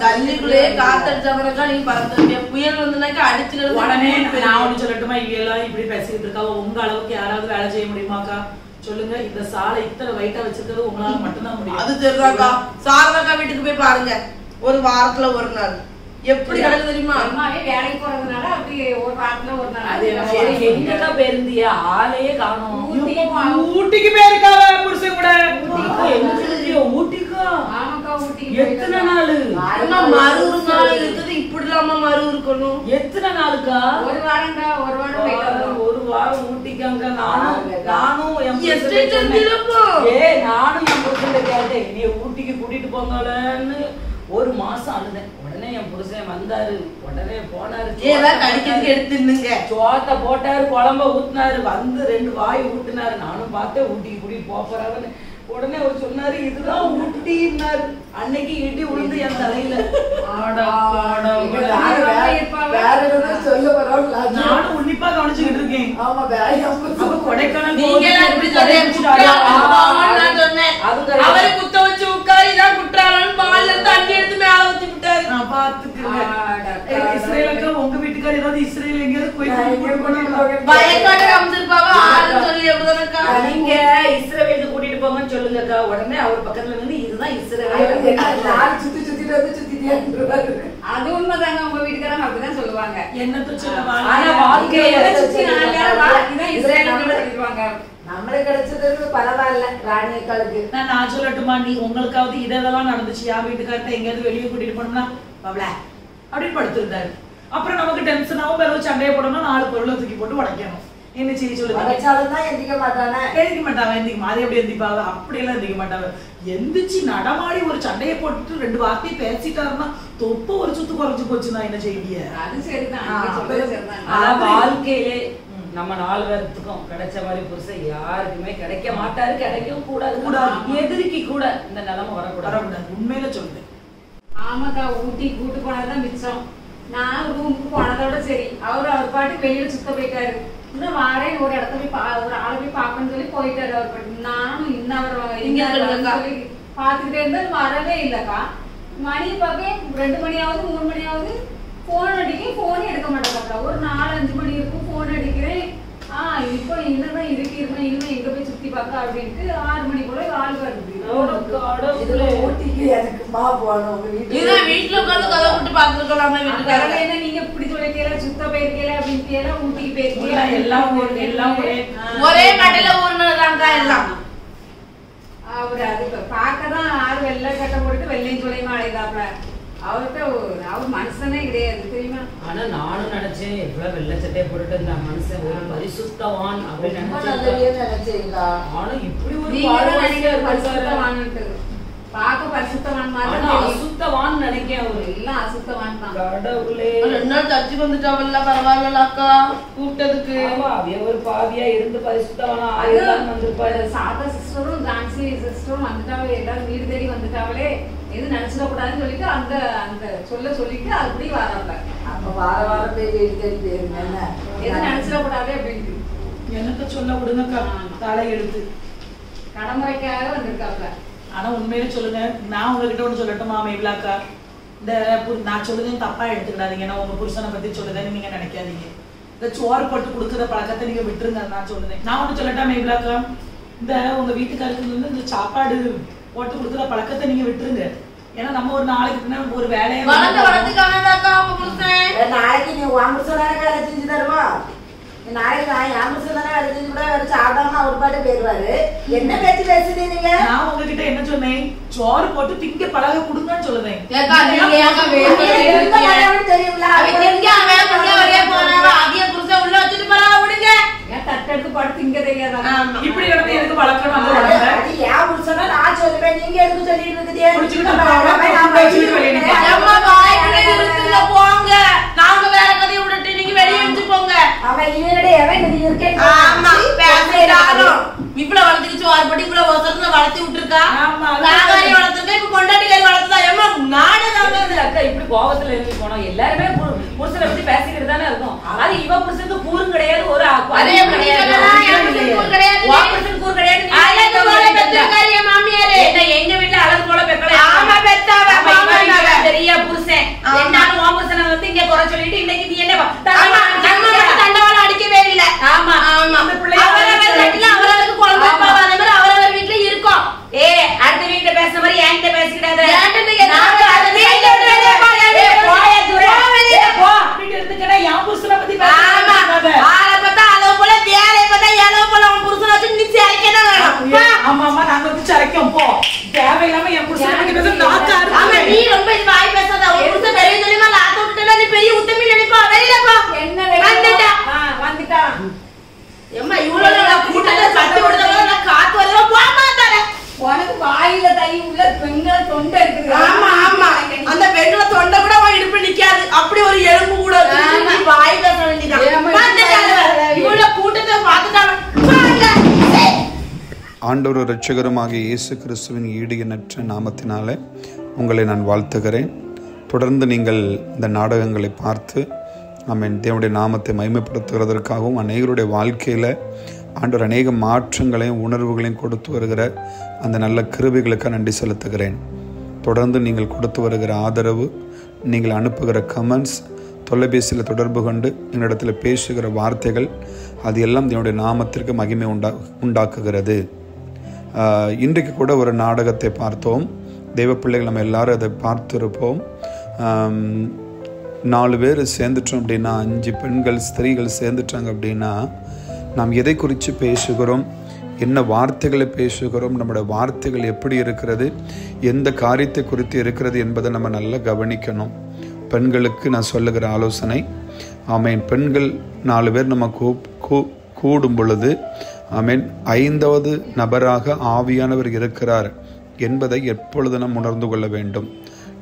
தண்ணிக்குள்ளேயே காத்தடிச்சவரக்கா நீங்க பறந்துருக்கீங்க. புயல் வந்துனாக்கா அடிச்சுக்கிறது. உடனே நான் ஒண்ணு சொல்லட்டுமா, இவையெல்லாம் இப்படி பேசிட்டு இருக்கா, உங்க அளவுக்கு யாராவது வேலை செய்ய முடியுமாக்கா சொல்லுங்க. இந்த சாலை இத்தனை வெயிட்டா வச்சிருக்கிறது உங்களால மட்டும்தான் முடியும். அது தெரியாக்கா. சாரதாக்கா வீட்டுக்கு போய் பாருங்க, ஒரு வாரத்துல ஒரு நாள் எப்படி கிடக்கு தெரியுமா? அம்மாவே வேலைக்கு போறதுனால அப்படி ஒரு வாரத்துல ஒரு நாள். அது எங்கக்கா போயிருந்தியா? ஆளையே காணோம். ஊட்டிக்கு போயிருக்காவ புருஷன் கூட. என்ன சொல்லுதியோ? ஊட்டிக்கா? ஆமாக்கா, ஊட்டிக்கு எத்தனை நாள்? மறு நாள் இருக்குது. இப்படி இல்லாம மறு இருக்கணும். எத்தனை நாளுக்கா? ஒரு வாரம்டா, ஒரு வாரம் போயிட்டு ஒரு வாரம் ஊட்டிக்காங்க. நானும் என் எஸ்டேட் நானும் என் புருஷன் கேட்டேன், நீ ஊட்டிக்கு கூட்டிட்டு போங்கலன்னு ஒரு மாசம் அழுதேன். உடனே என் புருஷன் வந்தாரு, உடனே போனாரு, ஏதாவது கடிக்கிறதுக்கு எடுத்துருந்துங்க. சோத்தை போட்டாரு, குழம்ப ஊத்தினாரு, வந்து 2 வாய் ஊட்டினாரு. நானும் பார்த்தேன் ஊட்டிக்கு கூட்டிட்டு போறாருன்னு. உடனே அவர் சொன்னாரு, இதுதான் ஊட்டினாரு. அன்னைக்கு இடி விழுந்து என் தலையில. நானும் உன்னிப்பா கவனிச்சுக்கிட்டு இருக்கேன். கொடைக்கானல் அவரை குத்த வச்சு உட்காரி தான் குற்றாலன்னு பால்ல தண்ணி எடுத்து மேல ஊத்தி விட்டாரு. இஸ்ரேலுக்கு உங்க வீட்டுக்கார ஏதாவது இஸ்ரேல் எங்கேயாவது பயக்காட்டு காமிச்சிருப்பாவ ஆளுன்னு சொல்லி எப்படிதானக்கா? நீங்க இஸ்ரேலுக்கு கூட்டிட்டு போங்கன்னு சொல்லுங்கக்கா. உடனே அவர் பக்கத்துல இருந்து இதுதான் இஸ்ரேல். அது உண்மைதாங்க. உங்க வீட்டுக்காரங்க அப்படிதான் சொல்லுவாங்க. என்னத்த சொல்லுவாங்க? ஆனா வாழ்க்கையில நம்மளுக்கு கிடைச்சது பரவாயில்ல ராணியக்காளுக்கு. நான் சொல்லட்டுமா, நீ உங்களுக்காவது இதெல்லாம் நடந்துச்சு, என் வீட்டுக்கார்ட்ட எங்கேயாவது வெளியே கூட்டிட்டு போனோம்னா பவள அப்படின்னு படுத்திருந்தாரு. அப்புறம் நமக்கு டென்ஷன் ஆகும், பிறகு சண்டையை போடணும், 4 பொருளை தூக்கி போட்டு உடைக்கணும். என்ன செய்ய சொல்லுங்க? எந்திக்க மாட்டானே. எந்திக்க மாட்டாவ, எந்திக்க மாதிரி எப்படி எந்திப்பாவ? அப்படியெல்லாம் எந்திக்க மாட்டாவ. எந்திச்சு நடமாடி ஒரு சண்டையை போட்டுட்டு 2 வார்த்தையை பேசிட்டாருன்னா தொப்ப ஒரு சுத்து குறைஞ்சு போச்சுன்னா என்ன செய்ய? அது சரிதான். வாழ்க்கையிலே நம்ம 4 பேருக்கும் கிடைச்ச மாதிரி புருஷன் யாருக்குமே கிடைக்க மாட்டாரு, கிடைக்கவும் கூடாது. எதிரிக்கு கூட இந்த நிலைமை வரக்கூடாது. உண்மையில சொல்றேன். ஆமாக்கா, ஊட்டி கூட்டு போனதுதான் மிச்சம். நான் ரூமுக்கு போனதோட சரி, அவர் பாட்டு வெளியில சுத்த போயிட்டாரு. இன்னும் வாரேன் ஒரு இடத்த போய் ஒரு ஆளை போய் பாக்கணும்னு சொல்லி போயிட்டாரு. அவர் பாட்டு நானும் இன்னும் அவர் பாத்துக்கிட்டே இருந்தா வரவே இல்லக்கா. மணி பார்க்க 2 மணியாவது 3 மணியாவது போன் அடிக்க, போனே எடுக்க மாட்டேங்காக்கா. ஒரு 4-5 மணி இருக்கும், போன் அடிக்கிறேன். இப்போ இன்னதான் இருக்கேன், இன்னும் எங்க போய் சுத்தி பார்க்க அப்படின்ட்டு 6 மணி போல ஆள் வருது. வீட்டுல உட்காந்து கதை விட்டு பாத்துருக்கலாமே. வீட்டுக்காரங்க என்ன நீங்க இப்படி சொல்லிட்டீங்களா, சுத்த போயிருக்கீங்களா அப்படின்ட்டு ஊட்டிக்கு போயிருக்கீங்களா? எல்லாம் ஒரே கடையில ஊர்னதாங்க எல்லாம். அவரு அது பார்க்கதான் ஆறு வெள்ளை கட்ட போட்டு வெள்ளையும் சொல்லியுமா அழைதாப்ல. அவர்கிட்ட அவர் மனுஷனே கிடையாது தெரியுமா? ஆனா நானும் நினைச்சேன், எவ்வளவு வெள்ளை சட்டையை போட்டுட்டு இந்த மனுஷன் ஒரு பரிசுத்தவான் அப்படின்னு நினைச்சேன். ஆனா இப்படி ஒரு பரிசுத்தவான்ட்டு பார்க்க பரிசுத்தவான் மாதிரி அசுத்தவான் நினைக்கேன். அவரு எல்லாம் அசுத்தவான் தான். கடவுளே, 2 நாள் தச்சு வந்துட்டாவல்ல, பரவாயில்ல அக்கா கூப்பிட்டதுக்கு. ஒரு பாவியா இருந்து பரிசுத்தவானா ஆயிரம் வந்திருப்பாரு. சாதா சிஸ்டரும் ஜான்சி சிஸ்டரும் வந்துட்டாவே, எல்லாரும் வீடு தேடி வந்துட்டாவலே, எது நினைச்சிடக்கூடாதுன்னு சொல்லிட்டு அந்த அந்த சொல்லிட்டு அப்படி வராங்க. அப்ப வாரம் போய் வீடு தேடி போயிருங்க, எது நினைச்சிடக்கூடாது அப்படின்ட்டு. எனக்கு சொல்ல விடுங்கக்கா, தலை எடுத்து நடைமுறைக்காக வந்திருக்காங்க. ஆனா உண்மையிலே சொல்லுங்க, நான் உங்ககிட்ட ஒண்ணு சொல்லட்டுமா மேபிளாக்கா? இந்த நான் சொல்லுதேன் தப்பா எடுத்துக்கிடாதீங்க. நான் உங்க புருஷனை பத்தி சொல்லுதேன்னு நீங்க நினைக்காதீங்க. இந்த சோறு போட்டு கொடுக்குற பழக்கத்தை நீங்க விட்டுருங்க. நான் சொல்லுதேன். நான் ஒண்ணு சொல்லட்டா மேபிளாக்கா? இந்த உங்க வீட்டுக்காருக்கு வந்து இந்த சாப்பாடு போட்டு கொடுக்குற பழக்கத்தை நீங்க விட்டுருங்க. ஏன்னா நம்ம ஒரு நாளைக்கு ஒரு வேலையை நாளைக்கு நீ உன் புருஷனான வேலை செஞ்சு தருவா. நாளைக்கு நான் என் புருஷனான வேலை செஞ்சு கூட சாப்பிடாம அவர் பாட்டு போயிருவாரு. என்ன பேச்சு பேசுறீங்க நீங்க? நான் உங்ககிட்ட என்ன சொன்னேன்? சோறு போட்டு திங்க பழக கொடுங்கன்னு சொல்லுதேன். தட்டெடுத்து படுத்து இங்க தெரியாதா? இப்படி கிடந்து எனக்கு பழக்கம் என் புருஷனா நான் சொல்லுவேன், நீங்க எதுக்கு சொல்லிட்டு இருக்குதே? போங்க, நாங்க வேற கதையை விட்டுட்டு நீங்க வெளியே அடிச்சு போங்க. அவன் இவனோட எவன் இருக்கேன். இவ்வளவு வளர்த்துக்கிச்சு ஒரு படி இவ்வளவு ஒசரத்துல வளர்த்தி விட்டுருக்கா. நாகாரி வளர்த்துருக்கா, இப்ப கொண்டாட்டிகள் வளர்த்துதா. ஏமா நானே அக்கா இப்படி கோபத்துல இருந்து போனோம். எல்லாருமே புருஷனை பத்தி பேசிக்கிட்டு தானே இருக்கும். அது இவ புருஷனுக்கு கூறும் கிடையாது, ஒரு அதே கிடையாது, கூறு கிடையாது. மாமியாரு எங்க வீட்டுல அழகு போல பெரிய புருஷன் என்னாலும் உன் புருஷனை வந்து இங்க குறை சொல்லிட்டு இன்னைக்கு நீ என்ன தண்டவாளம் அடிக்கவே இல்லை. ஆமா ஆமா அவரவருக்கு குழந்தை அதே மாதிரி அவரவர் வீட்டுல இருக்கும். அடுத்த வீட்டுல பேசுற மாதிரி என்கிட்ட பேசிக்கிட்டாரு. என் புருஷனை பத்தி பார்த்தா அளவு போல வேலையை பார்த்தா எளவு போல அவன் புருஷனை வச்சு நிச்சு அரைக்கதான் வேணும். ஆமா ஆமா நாங்க வச்சு அரைக்கோம். போ, தேவையில்லாம என் புருஷனை நீ ரொம்ப இது வாய் பேசாத. ஒரு புருஷன் பெரிய சொல்லிமா லாத்த விட்டுட்டா நீ பெரிய உத்தமி நினைப்பா. வெளியில போ. வந்துட்டா எம்மா இவ்வளவு கூட்டத்தை சட்டு விடுறவங்க காத்து வரல போக மாட்டாரு. உனக்கு வாயில தை உள்ள பெண்கள் தொண்டை இருக்குது. ஆமா ஆமா ஆண்டவர் இரட்சகருமாகிய இயேசு கிறிஸ்துவின் ஈடு எண்ணற்ற நாமத்தினாலே உங்களை நான் வாழ்த்துகிறேன். தொடர்ந்து நீங்கள் இந்த நாடகங்களை பார்த்து ஆமென் தேவனுடைய நாமத்தை மகிமைப்படுத்துகிறதற்காகவும் அநேகருடைய வாழ்க்கையில் ஆண்டவர் அநேக மாற்றங்களையும் உணர்வுகளையும் கொடுத்து வருகிற அந்த நல்ல கிருபைகளுக்கு நன்றி செலுத்துகிறேன். தொடர்ந்து நீங்கள் கொடுத்து வருகிற ஆதரவு, நீங்கள் அனுப்புகிற கமெண்ட்ஸ், தொலைபேசியில் தொடர்பு கொண்டு என்னிடத்தில் பேசுகிற வார்த்தைகள், அது எல்லாம் என்னுடைய நாமத்திற்கு மகிமை உண்டாக்குகிறது. இன்றைக்கு கூட ஒரு நாடகத்தை பார்த்தோம். தெய்வ பிள்ளைகள் நம்ம எல்லாரும் அதை பார்த்துருப்போம். 4 பேர் சேர்ந்துட்டோம் அப்படின்னா, 5 பெண்கள் ஸ்திரீகள் சேர்ந்துட்டாங்க அப்படின்னா, நாம் எதை குறித்து பேசுகிறோம், என்ன வார்த்தைகளை பேசுகிறோம், நம்முடைய வார்த்தைகள் எப்படி இருக்கிறது, எந்த காரியத்தை குறித்து இருக்கிறது என்பதை நம்ம நல்லா கவனிக்கணும். பெண்களுக்கு நான் சொல்லுகிற ஆலோசனை, ஆமேன், பெண்கள் 4 பேர் நம்ம கூடும் பொழுது ஆமேன் 5வது நபராக ஆவியானவர் இருக்கிறார் என்பதை எப்பொழுது நாம் உணர்ந்து கொள்ள வேண்டும்.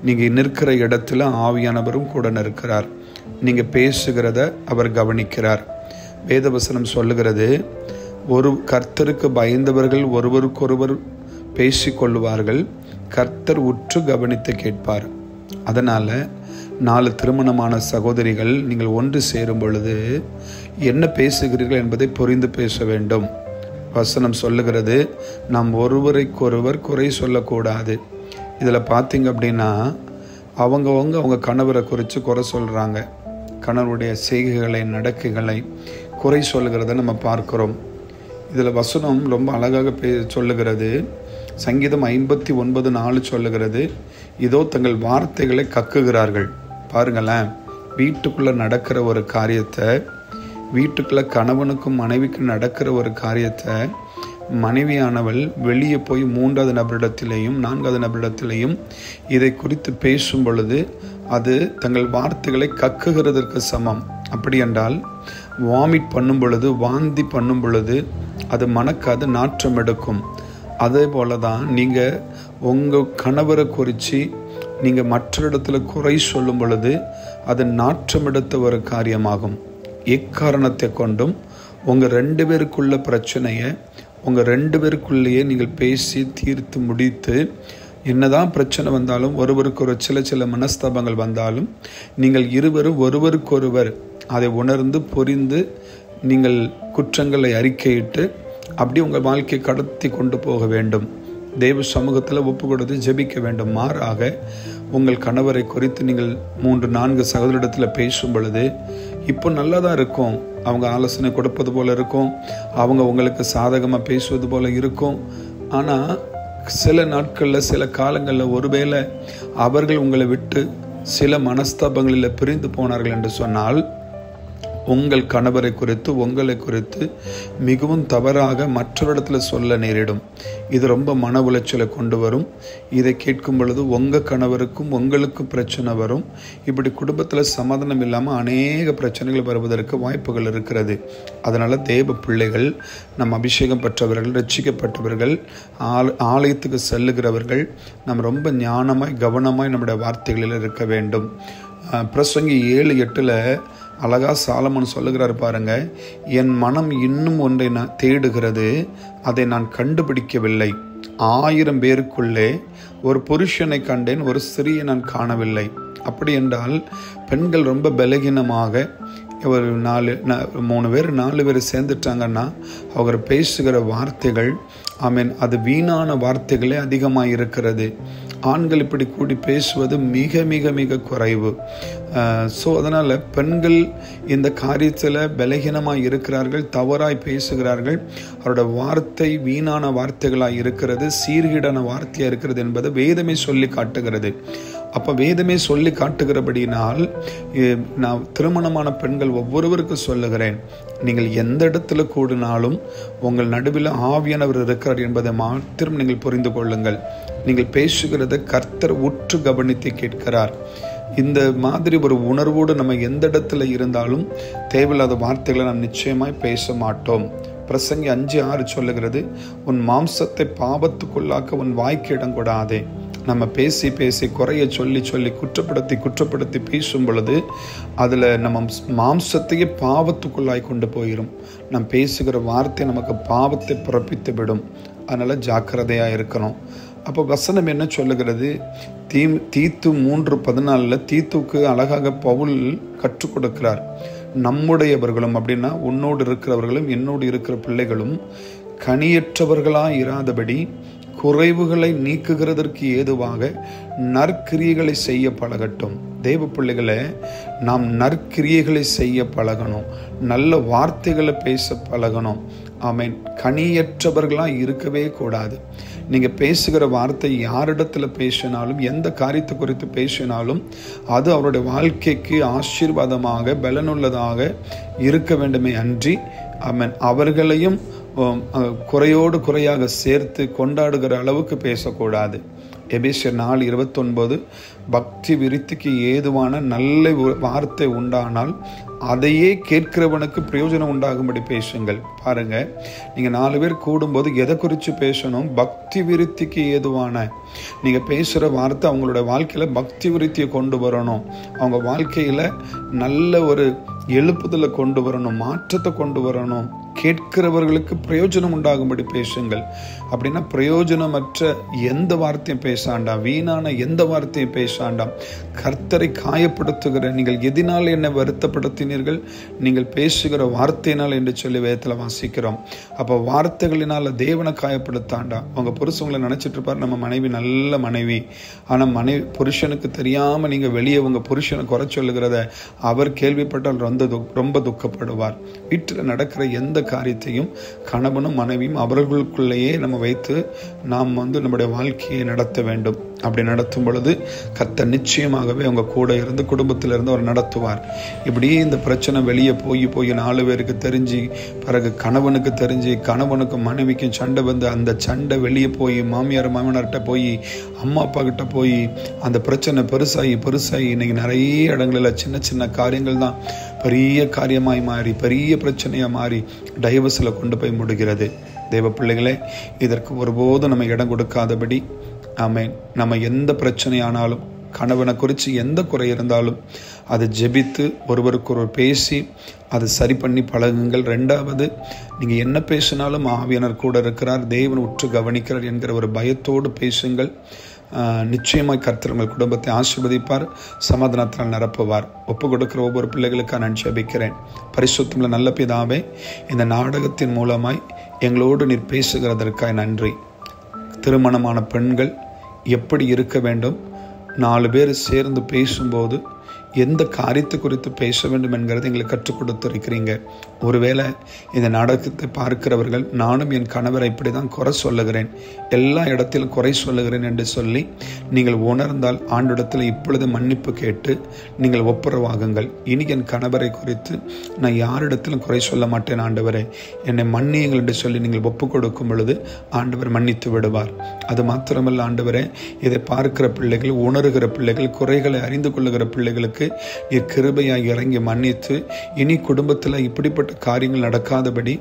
நீங்கள் நிற்கிற இடத்துல ஆவியானவரும் கூட நிற்கிறார். நீங்கள் பேசுகிறத அவர் கவனிக்கிறார். வேதவசனம் சொல்லுகிறது, ஒரு கர்த்தருக்கு பயந்தவர்கள் ஒருவருக்கொருவர் பேசிக்கொள்வார்கள், கர்த்தர் உற்று கவனித்து கேட்பார். அதனால் 4 திருமணமான சகோதரிகள் நீங்கள் ஒன்று சேரும் பொழுது என்ன பேசுகிறீர்கள் என்பதை புரிந்து பேச வேண்டும். வசனம் சொல்லுகிறது, நாம் ஒருவருக்கொருவர் குறை சொல்லக்கூடாது. இதில் பார்த்தீங்க அப்படின்னா, அவங்க கணவரை குறித்து குறை சொல்கிறாங்க. கணவருடைய செய்கைகளை, நடக்கைகளை குறை சொல்லுகிறத நம்ம பார்க்கிறோம். இதில் வசனம் ரொம்ப அழகாக சொல்லுகிறது. சங்கீதம் 59:4 சொல்லுகிறது, இதோ தங்கள் வார்த்தைகளை கக்குகிறார்கள். பாருங்களேன், வீட்டுக்குள்ளே நடக்கிற ஒரு காரியத்தை, வீட்டுக்குள்ளே கணவனுக்கும் மனைவிக்கும் நடக்கிற ஒரு காரியத்தை மனைவியானவள் வெளியே போய் 3வது நபரிடத்திலேயும் 4வது நபரிடத்திலேயும் இதை குறித்து பேசும் பொழுது அது தங்கள் வார்த்தைகளை கக்குகிறதற்கு சமம். அப்படி என்றால் வாமிட் பண்ணும் பொழுது, வாந்தி பண்ணும் பொழுது அது மணக்காது, நாற்றம் எடுக்கும். அதே போல தான் நீங்கள் உங்கள் கணவரை குறித்து நீங்கள் மற்ற இடத்துல குறை சொல்லும் பொழுது அது நாற்றம் எடுத்த ஒரு காரியமாகும். எக்காரணத்தை கொண்டும் உங்கள் 2 பேருக்குள்ள பிரச்சனையை உங்கள் 2 பேருக்குள்ளேயே நீங்கள் பேசி தீர்த்து முடித்து, என்னதான் பிரச்சனை வந்தாலும், ஒருவருக்கு சில மனஸ்தாபங்கள் வந்தாலும், நீங்கள் இருவரும் ஒருவருக்கொருவர் அதை உணர்ந்து புரிந்து நீங்கள் குற்றங்களை அறிக்கையிட்டு அப்படி உங்கள் வாழ்க்கையை கடத்தி கொண்டு போக வேண்டும். தெய்வ சமூகத்தில் ஒப்பு கொடுத்து ஜெபிக்க வேண்டும். மாறாக உங்கள் கணவரை குறித்து நீங்கள் 3-4 சகோதரிடத்தில் பேசும் பொழுது இப்போ நல்லா தான் இருக்கும், அவங்க ஆலோசனை கொடுப்பது போல் இருக்கும், அவங்க உங்களுக்கு சாதகமாக பேசுவது போல் இருக்கும். ஆனால் சில நாட்களில், சில காலங்களில் ஒருவேளை அவர்கள் உங்களை விட்டு சில மனஸ்தாபங்களில் பிரிந்து போனார்கள் என்று சொன்னால், உங்கள் கணவரை குறித்து, உங்களை குறித்து மிகவும் தவறாக மற்றவரிடத்தில் சொல்ல நேரிடும். இது ரொம்ப மன உளைச்சலை கொண்டு வரும். இதை கேட்கும் பொழுது உங்கள் கணவருக்கும் உங்களுக்கும் பிரச்சனை வரும். இப்படி குடும்பத்தில் சமாதானம் இல்லாமல் அநேக பிரச்சனைகள் வருவதற்கு வாய்ப்புகள் இருக்கிறது. அதனால் தேவ பிள்ளைகள், நம் அபிஷேகம் பெற்றவர்கள், ரட்சிக்கப்பட்டவர்கள், ஆலயத்துக்கு செல்லுகிறவர்கள், நாம் ரொம்ப ஞானமாய் கவனமாய் நம்முடைய வார்த்தைகளில் இருக்க வேண்டும். பிரசங்கி 7:8 அழகா சாலமன் சொல்லுகிறார் பாருங்க, என் மனம் இன்னும் ஒன்றை நான் தேடுகிறது, அதை நான் கண்டுபிடிக்கவில்லை. 1000 பேருக்குள்ளே ஒரு புருஷனை கண்டேன், ஒரு ஸ்திரியை நான் காணவில்லை. அப்படி என்றால் பெண்கள் ரொம்ப பலகீனமாக, ஒரு 3 பேர் 4 பேர் சேர்ந்துட்டாங்கன்னா அவர் பேசுகிற வார்த்தைகள் ஆமீன் அது வீணான வார்த்தைகளே அதிகமாக இருக்கிறது. ஆண்கள் இப்படி கூடி பேசுவது மிக மிக மிக குறைவு. ஸோ அதனால் பெண்கள் இந்த காரியத்தில் பலகீனமாக இருக்கிறார்கள், தவறாய் பேசுகிறார்கள். அவரோட வார்த்தை வீணான வார்த்தைகளாக இருக்கிறது, சீர்கீடான வார்த்தையாக இருக்கிறது என்பதை வேதமே சொல்லி காட்டுகிறது. அப்போ வேதமே சொல்லி காட்டுகிறபடினால் நான் திருமணமான பெண்கள் ஒவ்வொருவருக்கும் சொல்லுகிறேன், நீங்கள் எந்த இடத்துல கூடினாலும் உங்கள் நடுவில் ஆவியானவர் இருக்கிறார் என்பதை மாத்திரம் நீங்கள் புரிந்து கொள்ளுங்கள். நீங்கள் பேசுகிறத கர்த்தர் உற்று கவனித்து கேட்கிறார். இந்த மாதிரி ஒரு உணர்வோடு நம்ம எந்த இடத்துல இருந்தாலும் தேவையில்லாத வார்த்தைகளை நாம் நிச்சயமாய் பேச மாட்டோம். பிரசங்கி 5:6 சொல்லுகிறது, உன் மாம்சத்தை பாவத்துக்குள்ளாக்க உன் வாய்க்கு இடம் கொடாதே. நம்ம பேசி பேசி குறைய சொல்லி சொல்லி குற்றப்படுத்தி பேசும் பொழுது அதில் நம்ம மாம்சத்தையே பாவத்துக்குள்ளாய் கொண்டு போயிடும். நம் பேசுகிற வார்த்தை நமக்கு பாவத்தை பிறப்பித்து விடும். அதனால் ஜாக்கிரதையாக இருக்கணும். அப்போ வசனம் என்ன சொல்லுகிறது? தீத்து 3:14 தீத்துக்கு அழகாக பவுல் கற்றுக் கொடுக்கிறார். நம்முடையவர்களும் அப்படின்னா உன்னோடு இருக்கிறவர்களும் என்னோடு இருக்கிற பிள்ளைகளும் கனியற்றவர்களாய் இராதபடி குறைவுகளை நீக்குகிறதற்கு ஏதுவாக நற்கிரியைகளை செய்ய பழகட்டும். தேவ பிள்ளைகளை நாம் நற்கிரியைகளை செய்ய பழகணும், நல்ல வார்த்தைகளை பேச பழகணும். ஆமென். கனியற்றவர்களாக இருக்கவே கூடாது. நீங்கள் பேசுகிற வார்த்தை யாரிடத்தில் பேசினாலும், எந்த காரியத்தை குறித்து பேசினாலும் அது அவருடைய வாழ்க்கைக்கு ஆசீர்வாதமாக பலனுள்ளதாக இருக்க வேண்டுமே அன்றி ஆமென் அவர்களையும் குறையோடு குறையாக சேர்த்து கொண்டாடுகிற அளவுக்கு பேசக்கூடாது. எபேசியர் 4:29 பக்தி விருத்திக்கு ஏதுவான நல்ல வார்த்தை உண்டானால் அதையே கேட்கிறவனுக்கு பிரயோஜனம் உண்டாகும்படி பேசுங்கள். பாருங்க, நீங்க 4 பேர் கூடும்போது எதை குறித்து பேசணும்? பக்தி விருத்திக்கு ஏதுவான. நீங்க பேசுற வார்த்தை அவங்களோட வாழ்க்கையில பக்தி விருத்தியை கொண்டு வரணும், அவங்க வாழ்க்கையில நல்ல ஒரு எழுப்புதலை கொண்டு வரணும், மாற்றத்தை கொண்டு வரணும், கேட்கிறவர்களுக்கு பிரயோஜனம் உண்டாகும்படி பேசுங்கள். அப்படின்னா பிரயோஜனமற்ற எந்த வார்த்தையும் பேசாண்டாம், வீணான எந்த வார்த்தையும் பேசாண்டாம். கர்த்தரை காயப்படுத்துகிற நீங்கள் எதினால் என்னை வருத்தப்படுத்தினீர்கள்? நீங்கள் பேசுகிற வார்த்தையினால் என்று சொல்லி வேதத்தில் வாசிக்கிறோம். அப்போ வார்த்தைகளினால் தேவனை காயப்படுத்தாண்டாம். அவங்க புருஷங்களை நினைச்சிட்டு இருப்பார் நம்ம மனைவி நல்ல மனைவி, ஆனால் புருஷனுக்கு தெரியாம நீங்க வெளியே உங்க புருஷனை குறை சொல்லுகிறத அவர் கேள்விப்பட்டால் ரொம்ப துக்கப்படுவார். வீட்டில் நடக்கிற எந்த காரியத்தையும் கணவனும் மனைவியும் அவர்களுக்குள்ளேயே நம்ம வைத்து நாம் நம்முடைய வாழ்க்கையை நடத்த வேண்டும். அப்படி நடத்தும் பொழுது கர்த்தர் நிச்சயமாகவே அவங்க கூட இருந்து குடும்பத்திலிருந்து அவர் நடத்துவார். இப்படியே இந்த பிரச்சனை வெளியே போய் 4 பேருக்கு தெரிஞ்சு, பிறகு கணவனுக்கு தெரிஞ்சு, கணவனுக்கும் மனைவிக்கும் சண்டை வந்து, அந்த சண்டை வெளியே போய் மாமியார் மாமனார்கிட்ட போய், அம்மா அப்பா கிட்ட போய், அந்த பிரச்சனை பெருசாகி இன்னைக்கு நிறைய இடங்களில் சின்ன சின்ன காரியங்கள் தான் பெரிய காரியமாய் மாறி பெரிய பிரச்சனையாக மாறி டைவர்ஸில் கொண்டு போய் முடிகிறது. தேவ பிள்ளைகளே, இதற்கு ஒருபோதும் நம்ம இடம் கொடுக்காதபடி ஆமென். நம்ம எந்த பிரச்சனையானாலும், கணவனை குறித்து எந்த குறை இருந்தாலும் அதை ஜெபித்து ஒருவருக்கு பேசி அதை சரி பண்ணி பழகுங்கள். 2வது, நீங்கள் என்ன பேசினாலும் ஆவியானவர் கூட இருக்கிறார், தேவன் உற்று கவனிக்கிறார் என்கிற ஒரு பயத்தோடு பேசுங்கள். நிச்சயமாய் கர்த்தர் உங்கள் குடும்பத்தை ஆசீர்வதிப்பார், சமாதானத்தால் நிரப்புவார். ஒப்பு கொடுக்கிற ஒவ்வொரு பிள்ளைகளுக்காக நான் ஜெபிக்கிறேன். பரிசுத்தமுள்ள நல்ல பிதாவே, இந்த நாடகத்தின் மூலமாய் எங்களோடு நீர் பேசுகிறதற்காக நன்றி. திருமணமான பெண்கள் எப்படி இருக்க வேண்டும், 4 பேர் சேர்ந்து பேசும்போது எந்த காரியத்தை குறித்து பேச வேண்டும் என்கிறதை எங்களுக்கு கற்றுக் கொடுத்திருக்கிறீங்க. ஒருவேளை இந்த நாடகத்தை பார்க்கிறவர்கள், நானும் என் கணவரை இப்படி தான் குறை சொல்லுகிறேன், எல்லா இடத்திலும் குறை சொல்லுகிறேன் என்று சொல்லி நீங்கள் உணர்ந்தால் ஆண்டிடத்தில் இப்பொழுது மன்னிப்பு கேட்டு நீங்கள் ஒப்புரவாகுங்கள். இனி என் கணவரை குறித்து நான் யாரிடத்திலும் குறை சொல்ல மாட்டேன் ஆண்டவரே, என்னை மன்னியுங்கள் என்று சொல்லி நீங்கள் ஒப்பு கொடுக்கும் பொழுது ஆண்டவர் மன்னித்து விடுவார். அது மாத்திரமல்ல ஆண்டவரே, இதை பார்க்கிற பிள்ளைகள், உணர்கிற பிள்ளைகள், குறைகளை அறிந்து கொள்ளுகிற பிள்ளைகளுக்கு நீர் கிருபையாய் இறங்கி மன்னித்து இனி குடும்பத்தில் இப்படிப்பட்ட காரியங்கள் நடக்காதபடி,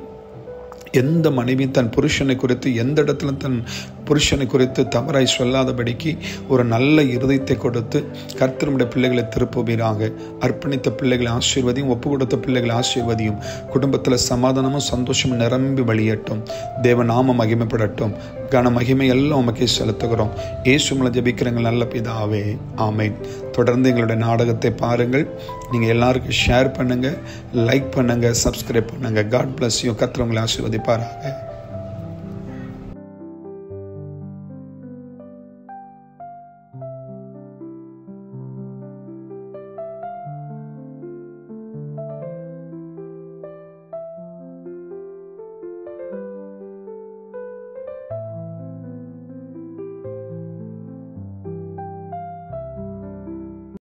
எந்த மனைவி தன் புருஷனை குறித்து எந்த இடத்துல தன் புருஷனை குறித்து தவறாய் சொல்லாதபடிக்கு ஒரு நல்ல இருதயத்தை கொடுத்து கர்த்தருடைய பிள்ளைகளை திருப்புவீராக. அர்ப்பணித்த பிள்ளைகளை ஆசீர்வதியும், ஒப்பு கொடுத்த பிள்ளைகளை ஆசீர்வதியும். குடும்பத்தில் சமாதானமும் சந்தோஷமும் நிரம்பி வழியட்டும். தேவ நாம மகிமைப்படட்டும். கன மகிமை எல்லாம் உமக்கே செலுத்துகிறோம். இயேசு மூலம் ஜெபிக்கிறவங்க நல்ல பிதாவே, ஆமென். தொடர்ந்து எங்களுடைய நாடகத்தை பாருங்கள். நீங்கள் எல்லாருக்கும் ஷேர் பண்ணுங்க, லைக் பண்ணுங்க, சப்ஸ்கிரைப் பண்ணுங்க. God bless you. கர்த்தர் உங்களை ஆசீர்வதிப்பாராக.